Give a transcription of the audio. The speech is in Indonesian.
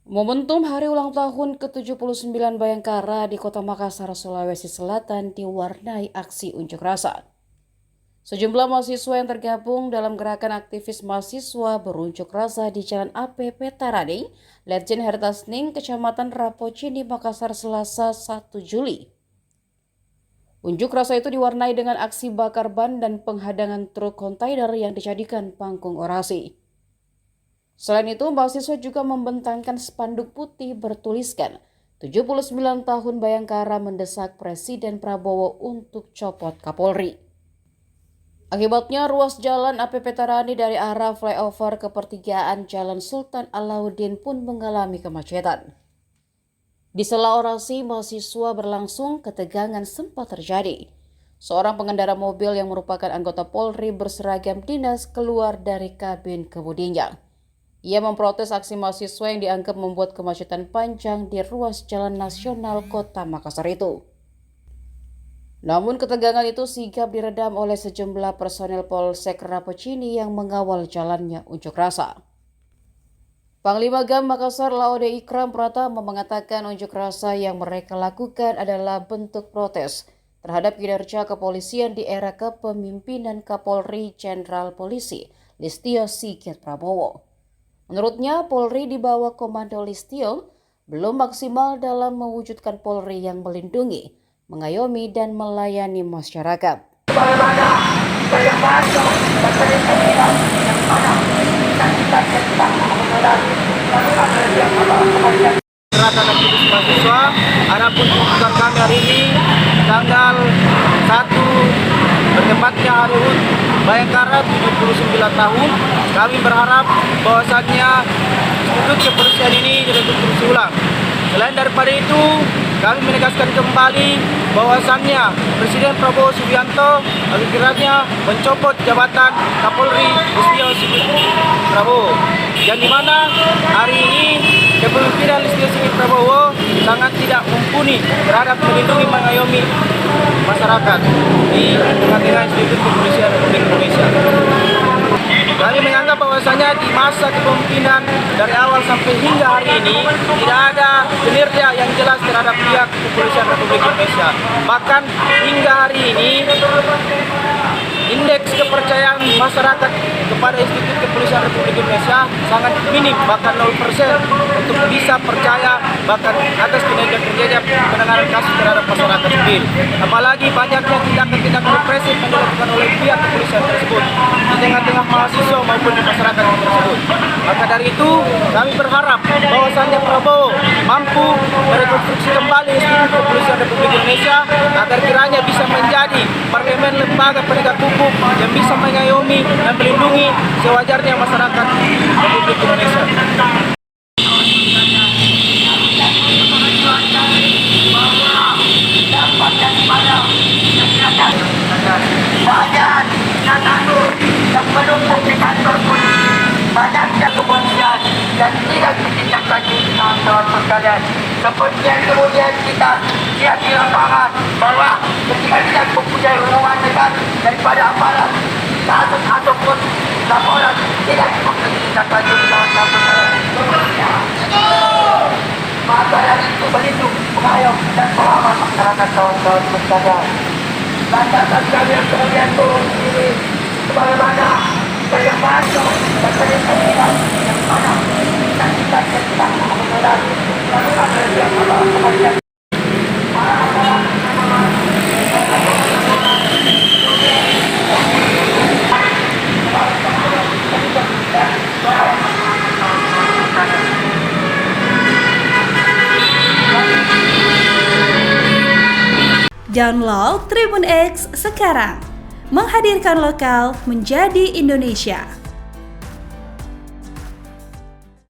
Momentum hari ulang tahun ke-79 Bayangkara di Kota Makassar, Sulawesi Selatan diwarnai aksi unjuk rasa. Sejumlah mahasiswa yang tergabung dalam gerakan aktivis mahasiswa berunjuk rasa di Jalan AP Petarani, Ledjen Hertasning, Kecamatan Rapocini, Makassar, Selasa 1 Juli. Unjuk rasa itu diwarnai dengan aksi bakar ban dan penghadangan truk kontainer yang dijadikan panggung orasi. Selain itu, mahasiswa juga membentangkan spanduk putih bertuliskan 79 tahun Bayangkara mendesak Presiden Prabowo untuk copot Kapolri. Akibatnya ruas jalan AP Petarani dari arah flyover ke pertigaan Jalan Sultan Alauddin pun mengalami kemacetan. Di sela orasi mahasiswa berlangsung, ketegangan sempat terjadi. Seorang pengendara mobil yang merupakan anggota Polri berseragam dinas keluar dari kabin kemudinya. Ia memprotes aksi mahasiswa yang dianggap membuat kemacetan panjang di ruas jalan nasional Kota Makassar itu. Namun ketegangan itu sigap diredam oleh sejumlah personel Polsek Rapocini yang mengawal jalannya unjuk rasa. Panglima GAM Makassar Laode Ikram Pratama mengatakan unjuk rasa yang mereka lakukan adalah bentuk protes terhadap kinerja kepolisian di era kepemimpinan Kapolri Jenderal Polisi Listio Sigit Prabowo. Menurutnya, Polri di bawah Komando Listio belum maksimal dalam mewujudkan Polri yang melindungi, mengayomi, dan melayani masyarakat. Gerakan aktivis mahasiswa, adapun tuntutan kami hari ini tanggal 1 bertepatnya hari HUT Bayangkara 79 tahun. Kami berharap bahwasannya institut kepolisian ini direkonstruksi ulang. Selain daripada itu, kami menegaskan kembali bahwasannya Presiden Prabowo Subianto akhirnya mencopot jabatan Kapolri Listio Sigit Prabowo. Yang dimana hari ini kepemimpinan Listio Sigit Prabowo sangat tidak mumpuni terhadap melindungi mengayomi masyarakat di tengah-tengah institut kepolisian Republik Indonesia. Kami menganggap bahwasanya di masa kepemimpinan dari awal sampai hingga hari ini tidak ada kinerja yang jelas terhadap pihak kepolisian Republik Indonesia. Bahkan hingga hari ini indeks kepercayaan masyarakat kepada institut kepolisian Republik Indonesia sangat minim, bahkan 0% untuk bisa percaya bahkan atas kinerja penanganan kasus terhadap masyarakat sipil. Apalagi banyaknya tindakan-tindakan represif yang dilakukan oleh pihak kepolisian tersebut di tengah-tengah mahasiswa maupun di masyarakat tersebut. Maka dari itu kami berharap bahwasannya Prabowo mampu merekonstruksi kembali institut kepolisian Republik Indonesia agar kiranya bisa menjadi parlemen lembaga penegak hukum yang bisa mengayomi dan melindungi sewajarnya masyarakat Republik Indonesia. Banyaknya kepolisian yang tidak ditindaklanjuti kawan-kawan sekalian. Seperti yang kemudian kita lihat di lapangan bahwa ketika tidak mempunyai hubungan dengan daripada aparat ataupun laporan tidak ditindaklanjuti kawan-kawan sekalian. Maka dari itu melindung, mengayom dan melawan masyarakat kawan-kawan sekalian. Lantasan kami yang kemudian turun ini sebagaimana saya masuk dan saya tidak yang mana dan kita tidak mengenal lalu ada yang kemudian Download Tribun X sekarang, menghadirkan lokal menjadi Indonesia.